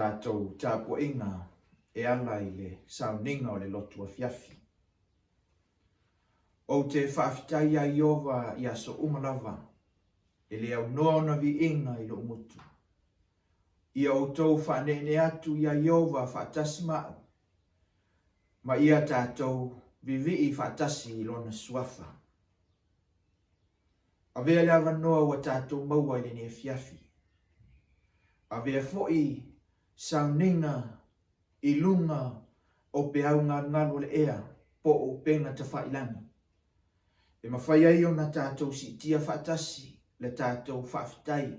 tātou tāpua inga e ala I le sauninga o le LotuAfiafi. O te whaafitai a Iova I aso umalava, e le au noa vi inga I lo umutu. Ia o tau whanene atu I a Iova whaatasi mao, ma ia tātou vivi whaatasi I lona suafa. A vea le avanoa wa tātou maua I le ne Afiafi. A vea foi sauninga I lunga o pe au ngalo le ea po o penga ta whailangi. E mawhai ai o na tātou si tia whaatasi le tātou whaafitai.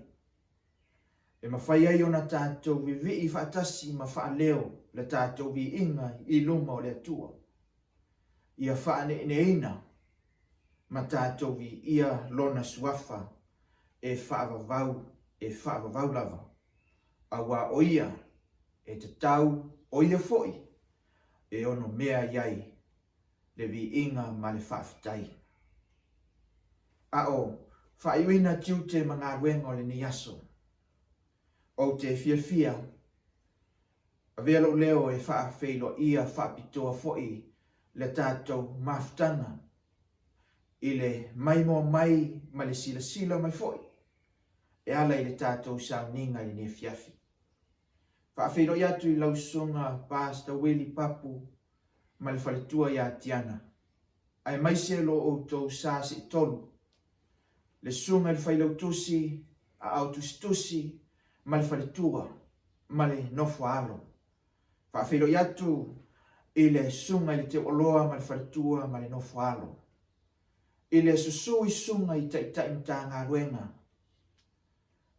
E mawhai ai o na tātou vivi whaatasi ma whaaleo le tātou vi inga I lunga o le atua. Ia whaane ine ina ma tātou vi ia lona suafa e whaavavau lava. A wā o ia e te tau o ia foi e ono mea iai le vi inga ma le whaafitai. A o whaiwina tiu te mga ruenga o le ni aso. O te fiafia a velo leo e whaafeilo ia whaapitoa foi le tātou maftanga I le maimo mai ma le sila mai foi e ala I le tātou sauninga I le Afiafi. Whaafeilo iatu I lausunga pasta weli papu ma le whaletua ia tiana. Ai maise lo o tau sāsi tolu. Le sunga le whailautusi a autustusi ma le whaletua ma le nofo alo. Whaafeilo iatu I le sunga I le te oloa ma le whaletua ma le nofo alo. I le susu I sunga I taitai mta ngā ruenga.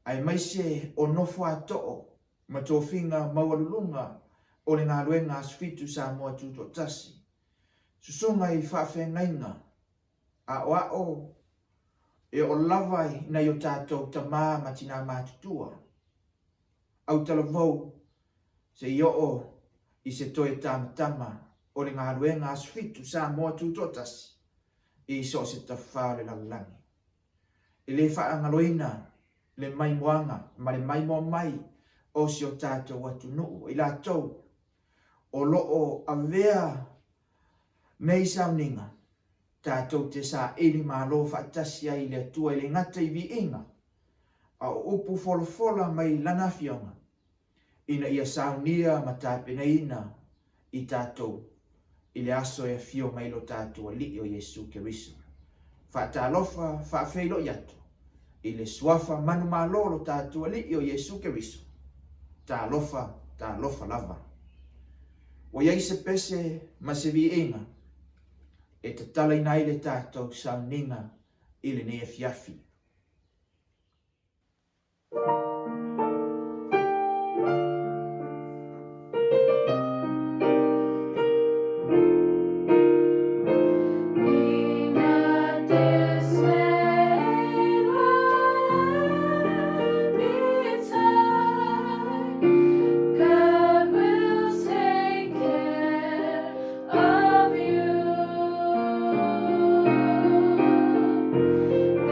Ai maise o nofo atoo ma tō whinga maualulunga o le ngā ruenga asfitu sa moa tuto tasi. Susunga I whaafengainga a o e o lawai na yo tātou ta mā matina mātutua. Au talavou se I o I se toe tamatama o le ngā ruenga asfitu sa moa tuto tasi. I so se tawhao le laulangi. I le whaangaloina le maimuanga ma le maimo mai o si o tātou atu nuu. I la tau o loo a vea mei sauninga tātou te sa ili malo whaatasi ai le atua I le ngata I vi inga. A upu folofola mai lana fionga. Ina ia saunia ma tāpena ina I tātou. I le aso e fio mai lo tātua li o Jesu Keriso. Whaatalofa, whaafeilo iatu. I le suafa manu malolo tātua li o Jesu Keriso. Tā lofa lava. O iai se pese ma se vi inga. E te tala inai le tātou sauninga I le ne Afiafi.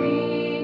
We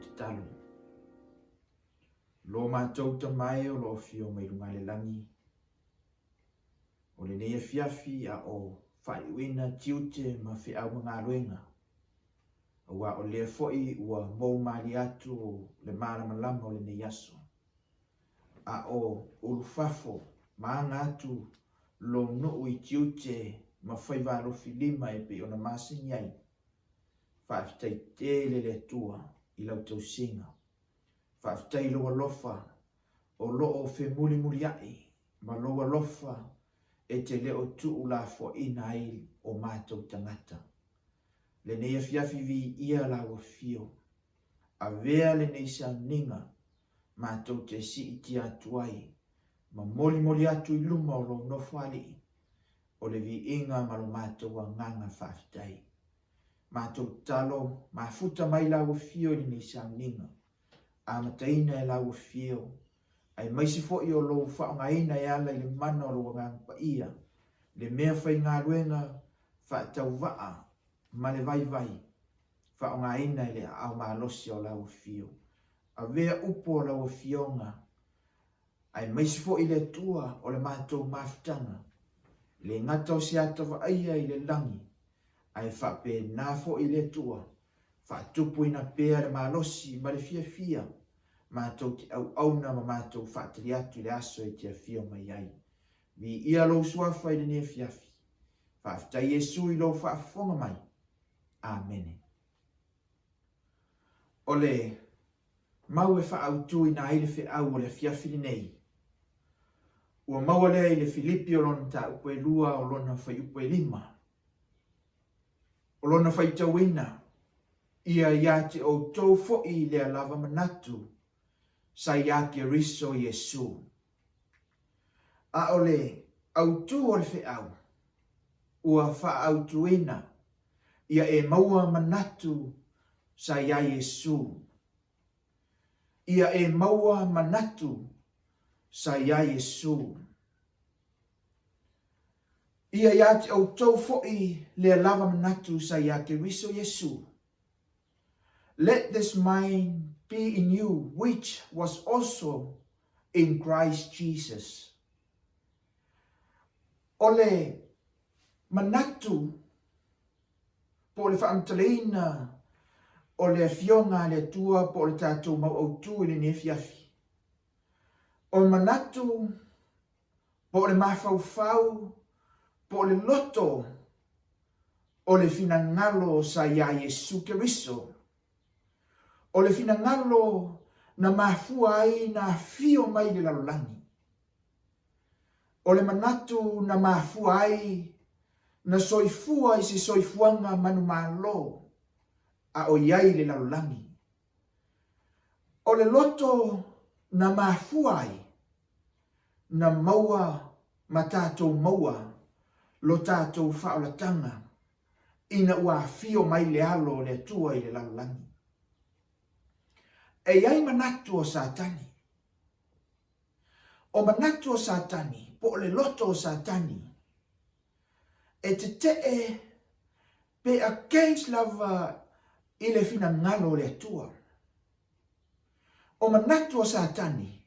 te talo. Lo mātou tamai o lo fio mai runga le langi. O le nei Afiafi a o whaiwina tiute ma whi au ngā ruenga. Ua o lea foi ua mou mali atu o le marama lama o le nei aso. A o ulufafo maanga atu lo nuu I tiute ma whaiwalo filima e pe ona masingi ai. Whaafitai tele le tua I lau tau singa. Whaafitai loa lofa o loo fe muli muli ai. Ma loa lofa e te leo tuu la fo ina ai o mātou tangata. Le nei Afiafi vi ia la wa fio. A vea le nei sa ninga mātou te si iti atu ai. Ma moli moli atu I luma o lo nofali. O le vi inga ma lo mātou a nganga whaafitai. Mātou talo, mafuta mai la wa fio le nei sa ninga. A mataina e la wa fio. Ai maisi fo I o lo whaongaina e ala I le mana o lo ngangpa ia. Le mea whai ngā ruenga whaatau waa ma le vai vai. Whaongaina e le au maalosi o la wa fio. A vea upo o la wa fionga. Ai maisi fo I le tua o le mātou mafutanga. Le ngata o si atawa aia I le langi. Ai whape nā fo I le tua. Whaatupu ina pēa le maalosi ma le fia fia. Mātou te au na ma mātou whaatari atu le aso e te fio mai ai. Vi ia lo suafa I le ne Afiafi. Whaafitai Yesu I lo whaafonga mai. Amen. Ole, mau e whaautu I na aile whi au o le Afiafi le nei. Ua maua lea I le Filipi o lona ta upe lua o lona whai upe lima. O lona whai tauina. Ia te o tau fo'i lea lava manatu. Sa ke riso Yesu. A ole, au tu o le whi au. Ua whaautu ina. Ia e maua manatu sa Yesu. Ia e maua manatu sa Yesu. Ia te au tau fo'i lea lava manatu sa ke riso Yesu. Let this mind be in you, which was also in Christ Jesus. Ole manatu po le whaamtaleina o le fionga le tua po le tātou mau au tu le ne Afiafi. O manatu po le mawhauwhau po le loto o le finangalo sa Yesu Keriso. O le finangalo na mafua ai na fio mai le lalolangi. O le manatu na mafua ai na soifua I se soifuanga manu malo a o iai le lalolangi. O le loto na mafua ai na maua matatou maua lo tatou whaolatanga ina ua fio mai le alo le tua I le lalolangi. E iai manatu o satani. O manatu o satani, po le loto o satani, e te pe against lava I le fina ngalo le tua. O manatu o satani,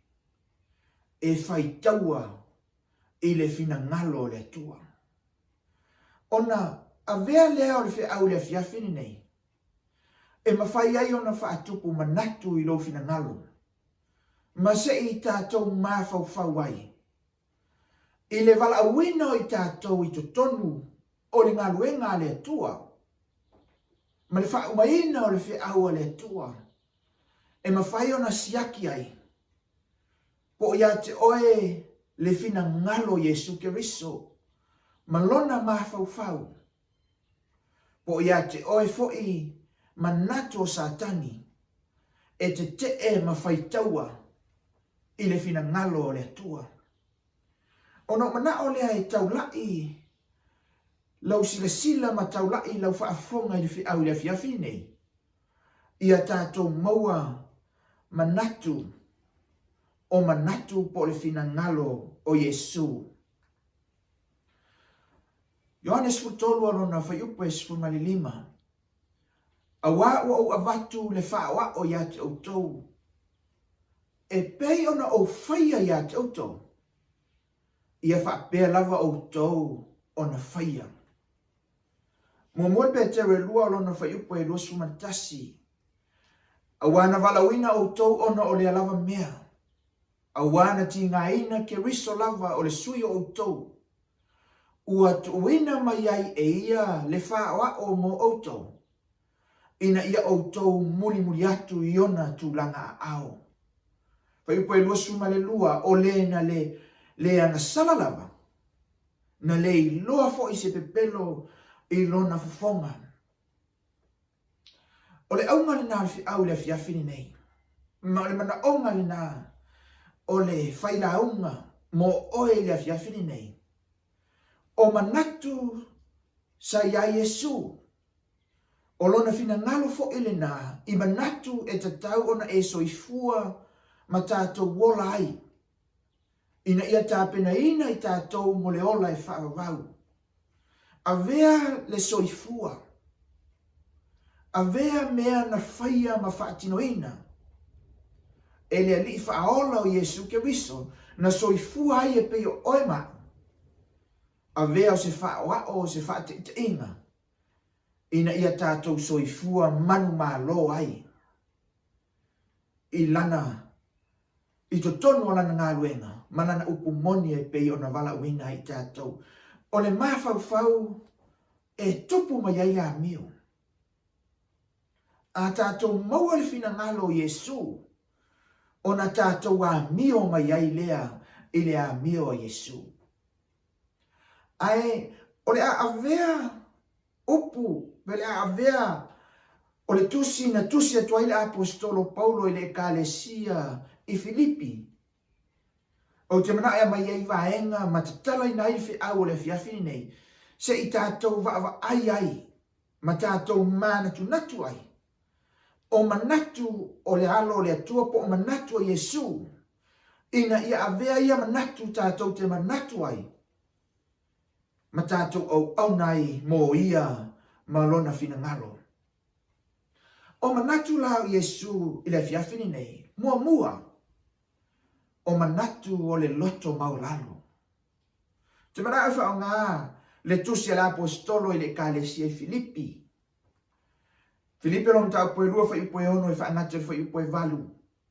e faitaua I le fina ngalo le tua. Ona a vea lea o le fe au le Afiafi nei. E mawhai ai ona whaatupu manatu I lo fina ngalo. Ma se I tātou mawhau ai. I le wala awino I tātou I totonu o le ngaluenga le tua. Ma le wha umaina o le whi aua le tua. E mawhai ona siaki ai. Po ia te oe le fina ngalo Yesu Keriso. Ma lona mawhau. Po ia te oe fo'i manatu o satani e te mawhaitaua I le fina ngalo o le tua. Ono mana o lea e taulai lau sila ma taulai lau whaafonga I le fi au le Afiafi nei. Ia tātou maua manatu o manatu po le fina ngalo o Yesu. Ioane sfutolu alona whaiupe sfumalilima. Awa o avatu le wha o ia te outou. E pei ona o whaia ia te outou. Ia whapea lava outou ona whaia. Mo mo pe te relua lona whaiupo e lua sumatasi. Awana valawina outou ona o le lava mea. Awana ti ngaina ke riso lava o le sui outou. Ua tuina mai ai e ia le wha o mo outou. Ina ia outou muli muli atu iona tūlanga ao. Whaiupo e lua suma le lua o le na le ana salalava. Na le i loa fo i se pepelo i lona fufonga. O le aunga le na au le afiafi ni nei. Ma o le mana onga le na o le whaila aunga mo oe le afiafi ni nei. O manatu sa ia Yesu. O lona fina ngalo fo ele na i manatu e tatau ona e soifua ma tātou wola ai. Ina ia tāpena ina i tātou mo le ola e whaavau. A vea le soifua. A vea mea na whaia ma whaatino ina. E le ali whaaola o Yesu ke riso na soifua ai e peo oema. A vea o se whaawao o se whaatita inga. Ina ia tātou soifua manu malo ai. I lana, i to tonu o lana ngā luenga, manana upu moni e pei o na wala uina i tātou. O le mawhau e tupu mai ai a mio. A tātou maua le fina ngalo Yesu, o na tātou a mio mai ai lea, i le a mio a Yesu. Ai, o le a avea upu, vele a avea, o le tusi na tusi atua i le apostolo Paulo i le ekalesia i Filipi. O te mana ea mai ei vaenga, ma te tala i nai fi au o le afiafi nei, se i tātou va ai, ma tātou mana tu natu ai. O manatu o le alo o le atua po o manatu o Yesu, ina ia avea ia manatu tātou te manatu ai. Ma tātou au nai mo ia malona fina ngalo. O manatu la Yesu i le afiafi nei, mua. O manatu o le loto maulalo. Te mara awha o ngā le tusi ala apostolo i le ekalesia i Filipi. Filipi ron tau poe rua whai upoe ono i whaangatir whai upoe valu.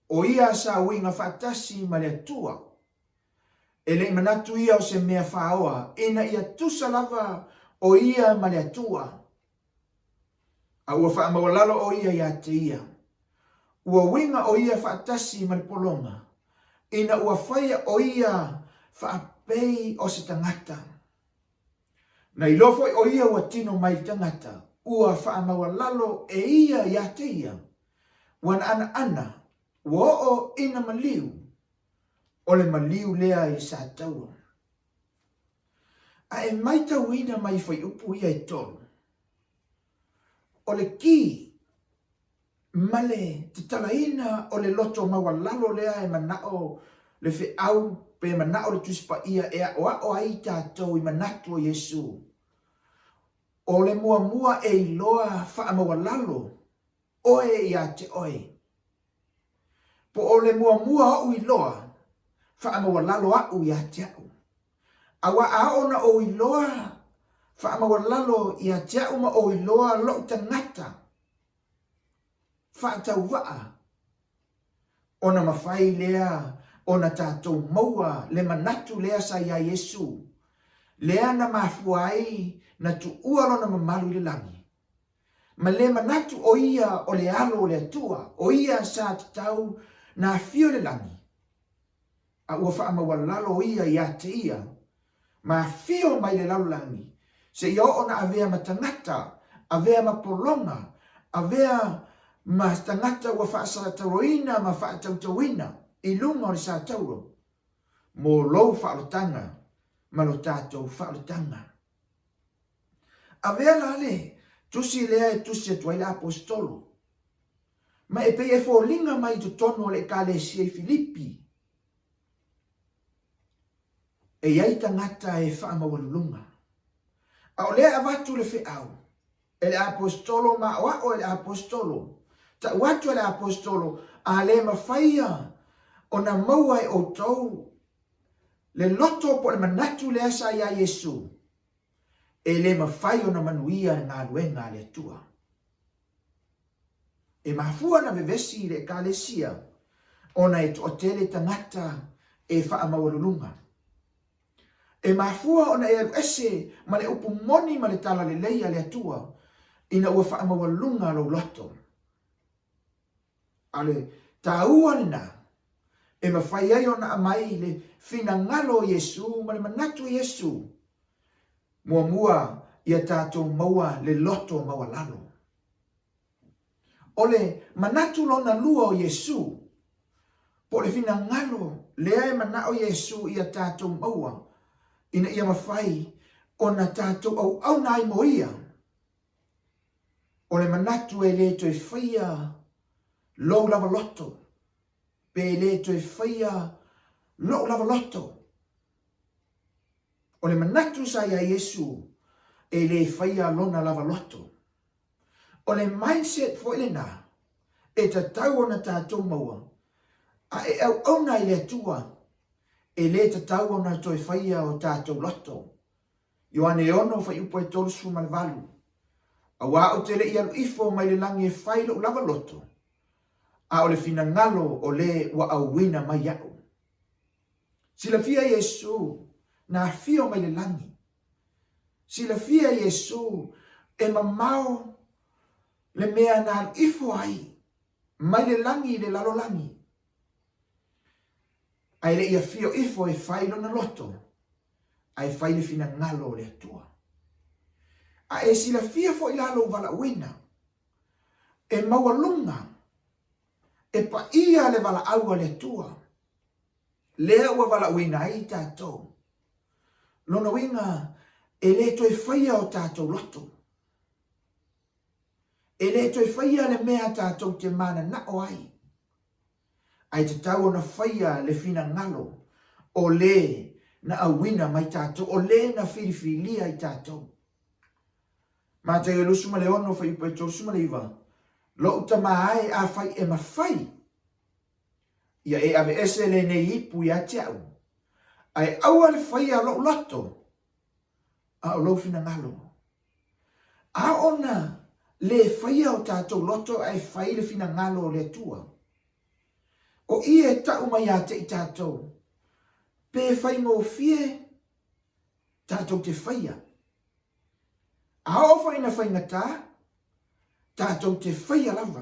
O ia sa winga whaatasi ma le atua. E le manatu ia o se mea whaoa. Ina ia tusa lava o ia ma le atua. A ua whaamawalalo o ia te ia. Ua winga o ia whaatasi ma le polonga. Ina ua whaia o ia whaapei o se tangata. Na i lofo o ia ua tino mai tangata. Ua whaamawalalo e ia te ia. Wana ana. Ua o ina maliu. O le maliu lea i sa taua. A e mai tau ina mai whai upu ia e tolu. O le ki. Male te talaina o le loto mawalalo lea e manao le fe au pe manao le tuspa ia e o ai tātou i manatu o Yesu. O le mua e iloa wha mawalalo oe ia te oe. Po o le mua au iloa wha mawalalo au ia te au. Awa aona o iloa wha mawalalo ia te au ma o iloa lo tangata. Whaatau waa. Ona mawhai lea, ona tātou maua, le manatu lea sa ia Yesu. Lea na mafuai, na tu ualo na mamalu le langi. Ma le manatu o ia o le alo o le atua, o ia sa tau na fio le langi. A ua wha amawalalo o ia te ia, ma fio mai le lalo langi. Se ia ona avea matangata, avea mapolonga, avea ma tangata ua whaasataroina ma whaatautawina i lunga o le sa tauro. Mo lou whaalotanga, ma lo tātou whaalotanga. A vea lale, tusi lea e tusi atua i le apostolo. Ma e pei e fōlinga mai to tono le ekalesia i Filipi. E iai tangata e whaamawalulunga. A o lea avatu le whiau. le apostolo ma o le apostolo. Ta watu le apostolo a le mawhaia o na maua e o tau le loto po le manatu le asa ia Yesu. E le mawhai o na manuia ngā ruenga le tua. E mafua na vevesi le kalesia o na e o tele tangata e wha mawalulunga. E mafua o na e ese ma le upu moni ma le tala le leia le atua ina ua wha mawalunga lo loto. Ale taua na e mawhai ai o na amai le fina ngalo Yesu ma le manatu Yesu. Mua ia tātou maua le loto maua lalo. Ole manatu lo na lua o Yesu. Po le fina ngalo lea e mana o Yesu ia tātou maua. Ina ia mawhai o na tātou au nai mo ia. Ole manatu e le toi whaia lo lava loto. Pe le toi whaia lo lava loto. O le manatu sa ia Yesu e le whaia lona lava loto. O le mindset fo ele na e ta tau ona tātou maua. A e au na i le tua e le ta tau ona toi whaia o tātou loto. Ioane ono whai upo e tolusu malvalu. A wā o te le i alu ifo mai le langi e whailo lava loto. A o le fina ngalo o le wa au wina mai au. Sila fia Yesu na fio mai le langi. Sila fia Yesu e mamao le mea na ifo ai. Mai le langi le lalo langi. Ai le ia fio ifo e whailo na loto. Ai whaile fina ngalo le atua. A e sila fia fo i lalo wala wina. E mawalunga. E pa ia le wala aua le atua. Lea ua wala wina ai tātou. Lona winga e le toi whaia o tātou loto. E le toi whaia le mea tātou te mana na o ai. Ai te tau na whaia le fina ngalo. O le na awina mai tātou. O le na whiriwhilia i tātou. Mā te lusuma le ono whai upai tō suma le iwa. Lo uta mai a whai e ma whai. Ia e ave ese le ne ipu i a te au. Ai aua le whaia lo loto. A o lo fina ngalo. A ona le whaia o tātou loto ai whai le fina ngalo le tua. O i e tau mai a te i tātou. Pe whai mo fie tātou te whaia. A o whai na whai ngata tātou te whaia lava.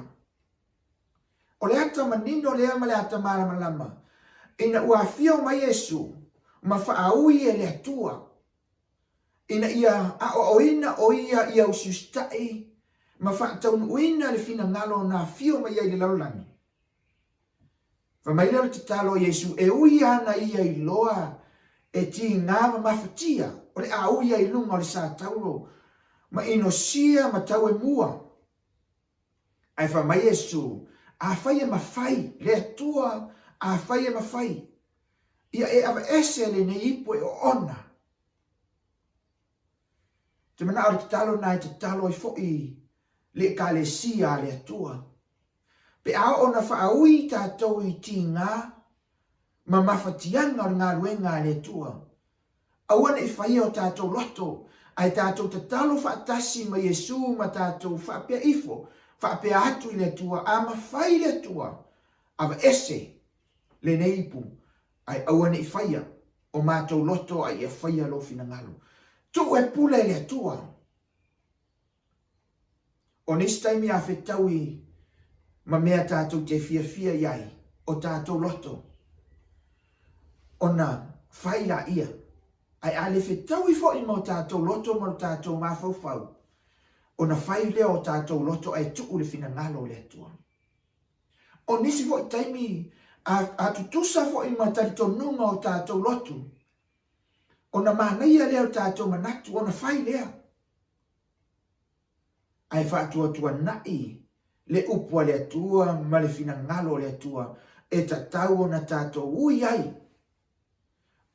O le ata manino le ama le ata marama lama. Ina ua fio mai Yesu. Ma whaaui e le atua. Ina ia a o ina o ia usustai. Ma whaataun uina le fina ngalo na fio mai ai le laulangi. Whamaila te talo Yesu e ui ana ia i loa e ti ngā mawhatia. O le a ui ai lunga o le sa tauro. Ma ino sia ma tau e mua. Ai whamai Yesu a whai e mawhai. Le atua a whai e mawhai. Ia e awa ese le ne ipo e o ona. Te mana ori te talo nai te talo i fo'i le ka le sia le atua. Pe a ona whaaui tātou i ti ngā ma mawhatianga o ngā ruenga le atua. Awana i whai o tātou loto. Ai tātou te talo whaatasi ma Yesu ma tātou whaapea ifo. Whaapea atu i le atua. A ma whai le atua. Awa ese le ne ipu. Ai awane i whaia o mātou loto ai e whaia lo fina ngalo. Tu e pule le atua. O nistaimi a whetaui ma mea tātou te fia iai o tātou loto. O na whaila ia. Ai ale whetaui fo i mo tātou loto mo tātou mawhauwhau. O na whai lea o tātou loto ai tuu le fina ngalo le atua. O nisi fo i taimi a tutusa fo i matarito nunga o tātou lotu. O na mahanaia lea o tātou manatu, o na whai lea. Ai whaatua tua nai, le upua le atua, ma le fina ngalo le atua, e tatau o na tātou ui ai.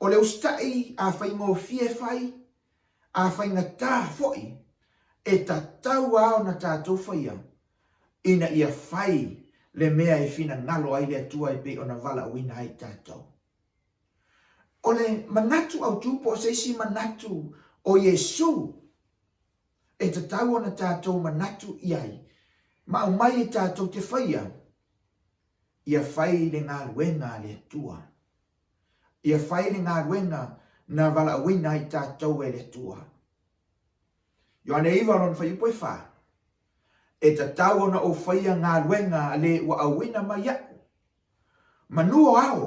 O le ustai a whai ngō fie whai, a whai ngatā foi, e tatau ao na tātou whaia, ina ia whai le mea e whina ngalo ai le atua e pe o na wala wina ai tātou. O le manatu au tūpo se si manatu o Yesu, e tatau o na tātou manatu iai, ma au mai e tātou te whaia, ia whai le ngā ruenga le atua. Ia whai le ngā ruenga na wala wina ai tātou e le atua. Ioane Ivalon whai upo e wha. E tatau ona o whaia ngā ruenga le ua awina mai aku. Manua ao.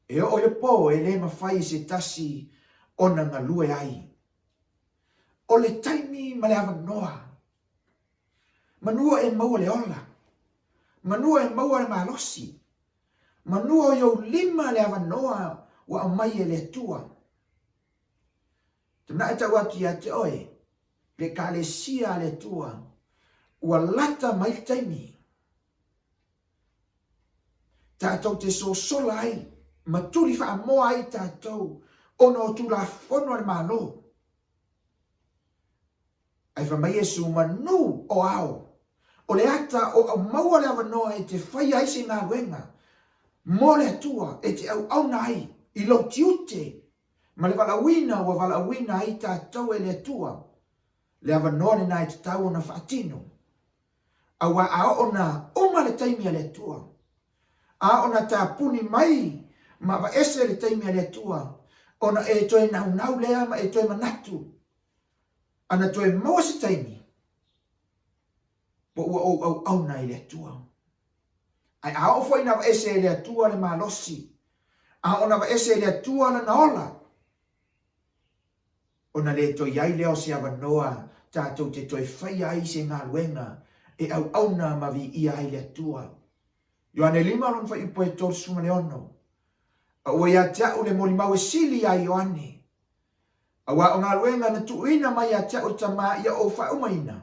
E o le po e le mawhai se tasi ona ngā lue ai. O le taimi ma le awa noa. Manua e maua le ola. Manua e maua le malosi. Manua o lima le awa noa wa amai e le atua. Tuna e tau atu ia te oe. Le kalesia le tua, ua lata mai taimi. Tātou te sosola ai, maturi wha moa ai tātou, ono o tu la fono le malo. Ai wha mai Yesu manu o ao, o le ata o maua le awanoa e te whai ai se ngā ruenga, mo le atua e te au nai, i lo tiute, ma le walawina ua walawina ai tātou e le atua, le awanoa le nai te tau ona whaatino. Awa a ona uma le taimi le atua. A ona ta puni mai, ma wa ese le taimi le atua. Ona e toe nau lea ma e toe manatu. Ana toe maua se taimi. Po ua au nai le atua. Ai a o foi na wa ese le atua le malosi. A ona wa ese le atua le naola. Ona le toi ai leo se awanoa, tātou te toi whai ai se ngā ruenga, e au auna ma vi ia ai le atua. Ioane lima lon whai upo e tōru suma le ono. A ua ia tau le moli mau e sili a Ioane. A wa o ngā ruenga na tuuina mai a tau tama ia o wha umaina.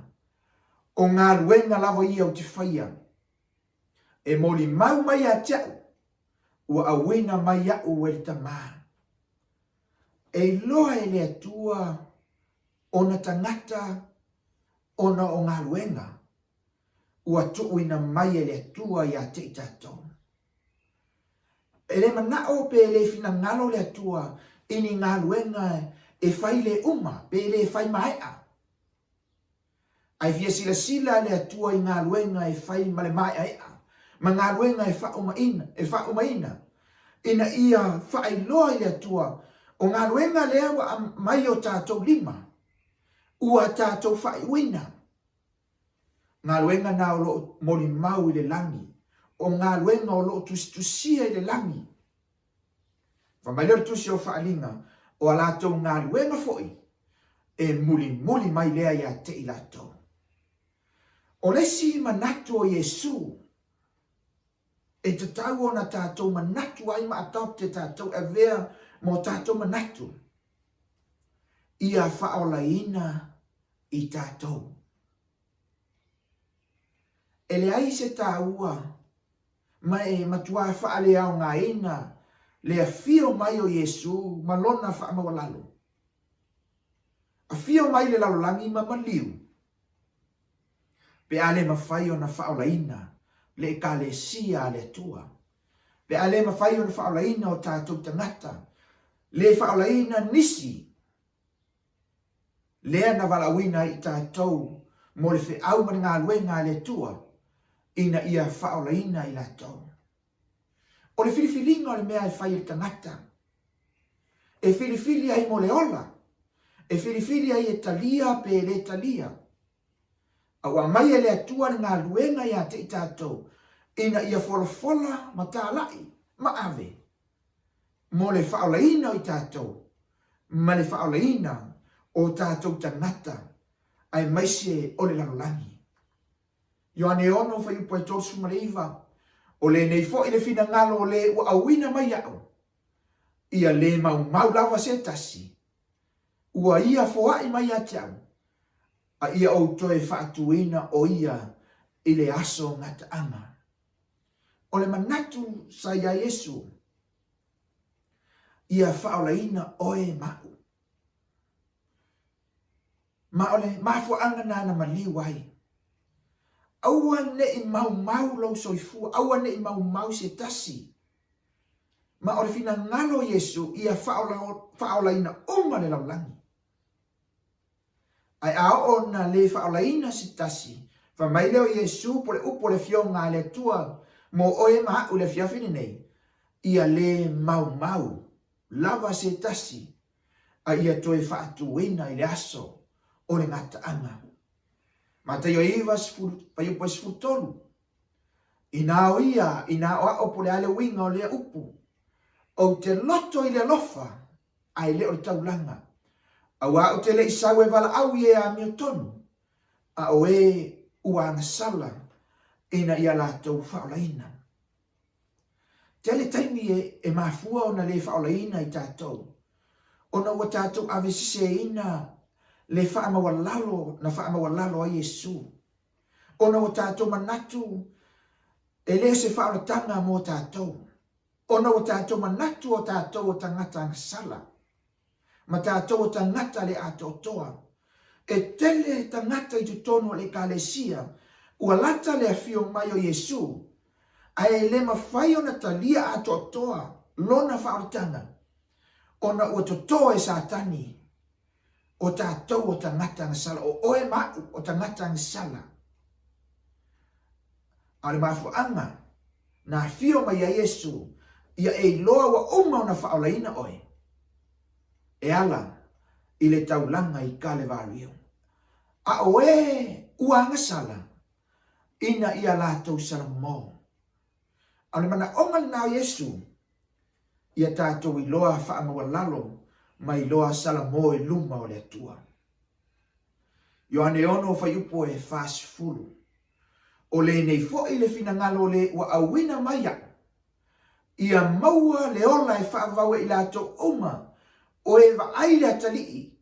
O ngā ruenga lava ia o te whaia. E moli mau mai a tau, ua awina mai a o e tama. E loa e le atua ona tangata ona o ngā ruenga ua tuuina mai e le atua i a te i tātou. E le manao pe le fina ngalo le atua ini ngā ruenga e whai le uma pe le whai maea. Ai fia sila le atua i ngā ruenga e whai male maea ea. Ma ngā ruenga e wha umaina. Ina ia whai loa i le atua o ngā ruenga lea wa mai o tātou lima, ua tātou whai wina. Ngā ruenga nā o lo mori mau i le langi, o ngā ruenga o lo tusia i le langi. Whamailero tusi o whaalinga, o a lātou ngā ruenga foi, e muli mai lea ia te i lātou. O lesi manatu o Yesu, e te tau o na tātou manatu ai ma atau te tātou e vea mo tātou manatu. Ia whaolaina i tātou. E le ai se tāua, ma e matua whaale au ngā ina, le a fio mai o Yesu, malona whaamawalalo. A fio mai le lalolangi ma maliu. Pe ale mawhai o na whaolaina, le ka le sia le tua. Pe ale mawhai o na whaolaina o tātou tangata, le whaolaina nisi. Lea na walawina i tātou, mo le whiau mani ngā luenga le tua, ina ia whaolaina i lātou. O le whiriwhiringa o le mea e whai e tangata. E whiriwhiri ai mo le ola. E whiriwhiri ai e talia pe le talia. Awa mai e le atua ni ngā luenga i a te i tātou, ina ia wholafola ma tālai, ma ave. Mo le whaolaina i tātou, ma le whaolaina o tātou tangata, ai maise o le lalolangi. Ioane ono whai upo e tōsu mareiva, o le nei fo i le fina ngalo o le ua awina mai au. Ia le mau lava se tasi. Ua ia foa i mai a tiau. A ia o toe whaatuina o ia i le aso ngata anga. O le manatu sa ia Yesu. Ia whaolaina oe mau. Ma ole mafuanga na maliwai. Aua ne I mau lau soifua. Aua ne I mau se tasi. Ma ole fina ngalo Yesu ia whaolaina le laulangi. Ai ao na le whaolaina se tasi. Whamai leo Yesu pole upo le fionga le tua. Mo oe maa ule fiafini nei. Ia le mau. Lava se tasi. A ia toe whaatuina I le aso. O le ngata anga. Ma te yo iwa payupo sfutolu. Ina o ia, ina o a opo le ale winga o le upu. O te loto I le lofa. Ai le o le taulanga. A wa o te le isawe wala au ye a miotonu. A o e uanga sala. Ina ia la tau whaolaina. Tele taimi e mafua o na le whaolaina I tātou. Ona ua tātou avesise ina le whaamawalalo na whaamawalalo a Yesu. Ona ua tātou manatu e le se whaolatanga mo tātou. Ona ua tātou manatu o tātou o tangata ngasala. Ma tātou o tangata le ato toa. E tele tangata I tutono le kalesia. Ua lata le afio mai o Yesu. Ai le mawhai o na talia ato toa. Lona whaolatanga. Ona ua totoa e satani. O tātou o tangata ngasala. O oe mau o tangata ngasala. Ale mafuanga. Na fio mai a Yesu. Ia e loa wa uma o na whaolaina oe. E ala. I le taulanga I kale vario. A oe ua ngasala. Ina ia lātou salamo. Ale mana onga na Yesu. Ia tātou I loa whaamawalalo. Mai loa salamo e luma o le atua. Ioane ono whaiupo e fast fulu. O le nei fo'i le finangalo le ua awina maia. Ia maua le ola e whaavawe I lato uma. O e wa aile atalii.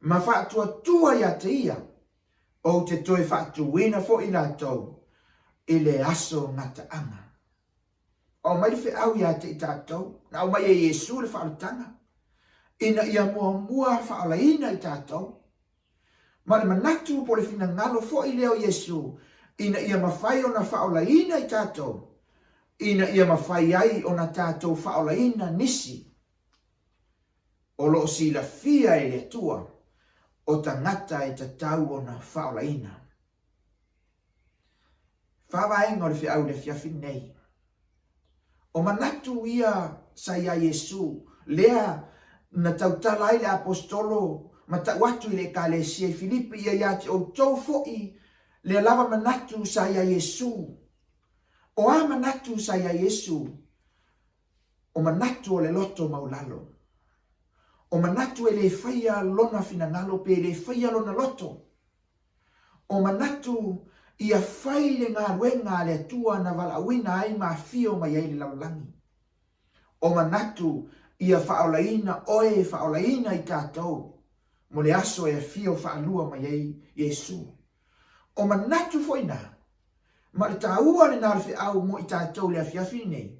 Ma whaatua tua ia te ia. O te toe whaatuwina fo'i lato. I le aso ngata anga. O mai fe au ia te I tātou. Na o mai e Yesu le whaalatanga. Ina ia mua whaalaina I tātou. Ma le manatu po le fina ngalo fo I leo Yesu. Ina ia mawhai o na whaalaina I tātou. Ina ia mawhai ai o na tātou whaalaina nisi. O lo si la fia e le tua. O tangata e tatau o na whaalaina. Whawaenga o le whiau le fiafi nei. O manatu ia sa ia Yesu. Lea na tautala ai le apostolo ma tauatu I le kalesia I Filipi ia ia te o tau fo'i le lava manatu sa ia Yesu. O a manatu sa ia Yesu. O manatu o le loto maulalo. O manatu e le whaia lona finangalo pe le whaia lona loto. O manatu ia whai le ngā ruenga le tua na walawina ai ma fio mai ai le laulangi. O manatu ia whaolaina oe whaolaina I tātou. Mo le aso e fio whaalua mai ai Yesu. O manatu foina. Ma le tāua le nāwhi au mo I tātou le afiafi nei.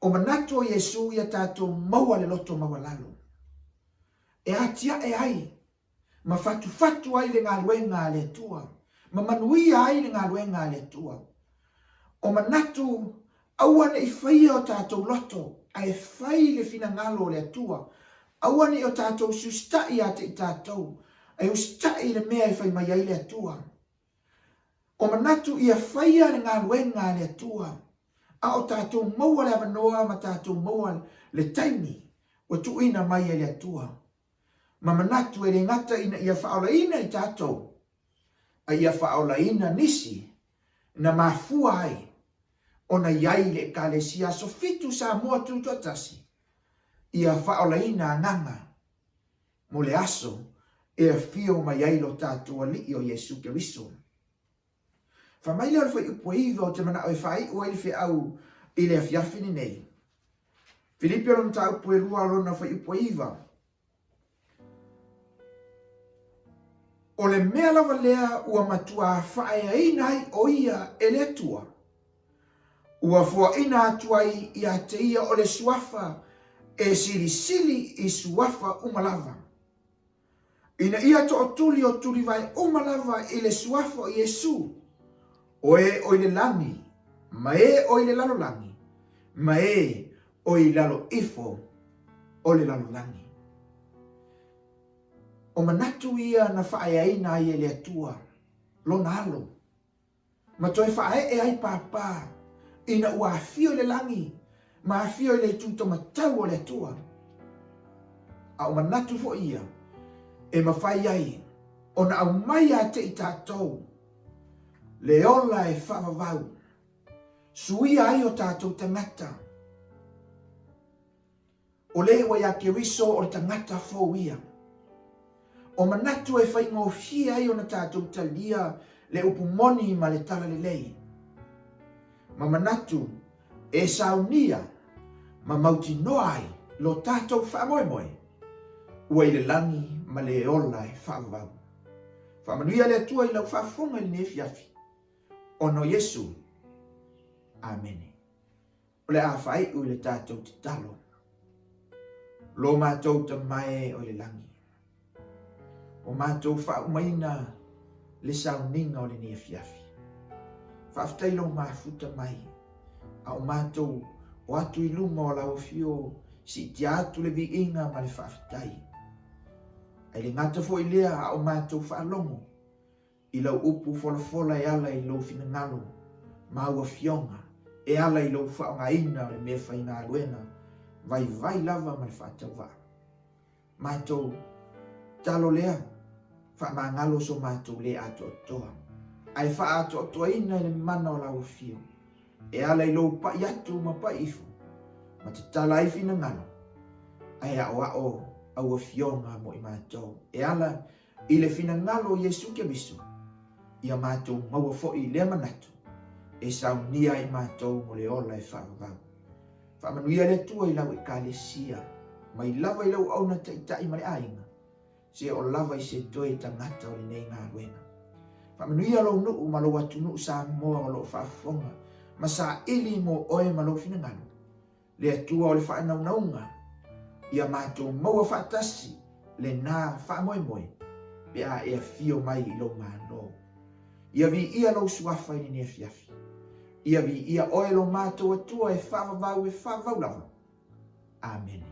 O manatu o Yesu ia tātou maua le loto maua lalo. E atia e ai. Ma fatu ai le ngā luenga le tua. Ma manuia ai le ngā luenga le tua. O manatu awane I whaia o tātou loto. Ai whai le fina ngalo le atua. Awane o tātou sustai a te I tātou. Ai ustai le mea I whai mai ai le atua. O manatu ia whaia le ngā luenga le atua. A o tātou maua le avanoa ma tātou maua le taimi. O tuina mai ai le atua. Ma manatu e le ngata ina ia whaolaina I tātou. A ia whaolaina nisi. Na mafua ai. Ona iai le kalesia so fitu sa mua tutotasi. Ia whaolaina nganga. Mo le aso e fio mai ai lo tātua li o Yesu Keriso. Whamai leo whai upo iwa o te mana o whai o ai whi au I le afiafi ni nei. Filipi alon ta upo e rua alona whai upo iwa. O le mea lava lea ua matua whae aina ai o ia e le tua. Ua fua ina atuai I a te ia o le suafa e sili I suafa umalava. Ina ia to o tuli vai umalava i le suafo i Yesu. O le langi, ma o le lalo langi, ma o lalo ifo o le lalo langi. O manatu ia na whaaeaina ia le atua, lo nalo. Ma toi whae ai papa, ina ua afio le langi, ma afio le tuto matau o le atua. A o manatu fo ia, e mawhai ai, o na au mai a te i tātou, le ola e whaavavau, suia ai o tātou tangata. O le wa ia ke riso o le tangata fo ia. O manatu e whai ngofia ai o na tātou talia le upumoni ma le tala le lei. Ma manatu e saunia ma mauti noai lo tātou whaamoemoe. Ua i le langi ma le ola e whaavavau. Whaamanuia le atua i lau whaafonga i ne fiafi. Ono Yesu. Amene. O le awhai u le tātou te talo. Lo mātou ta mai o le langi. O mātou whaumaina le sauninga o le ne fiafi. Whaaftai lo mafuta mai. A o mātou o atu i lunga o lau fio si te atu le vi inga ma le whaaftai. Ai le ngata fo i lea a o mātou whaalongo. I lau upu fola e ala i lau fina ngalo. Maua fionga. E ala i lau whaonga ina le mea whainga aluena. Vai lava ma le whaatau waa. Mātou talo lea. Wha ngalo so mātou le ato toa. Ai wha ato toa ina i le mana o lau fio. E ala i lau pa iatu ma pa ifu. Ma te tala i fina ngalo. Ai a o au fionga mo i mātou. E ala i le fina ngalo Yesu ke misu. Ia mātou maua fo i le manatu. E saunia i mātou mo le ola e whaavavau. Whaamanuia le tua i lau e kālesia. Ma i lava i lau auna tai ma le ainga. Se o lava i se toe tangata o le nei ngā ruena. Whaamanuia lau nuu ma lau atu nuu sa moa o lau whaafonga. Ma sa ili mo oe ma lau fina ngalo. Le atua o le whaanaunaunga. Ia mātou maua whaatasi le nā whaamoemoe. Pea e a fio mai i lau māno. Ia vi ia lau suafa i ni Afiafi. Ia vi ia oe lo mātou atua e whaavavau lava. Amen.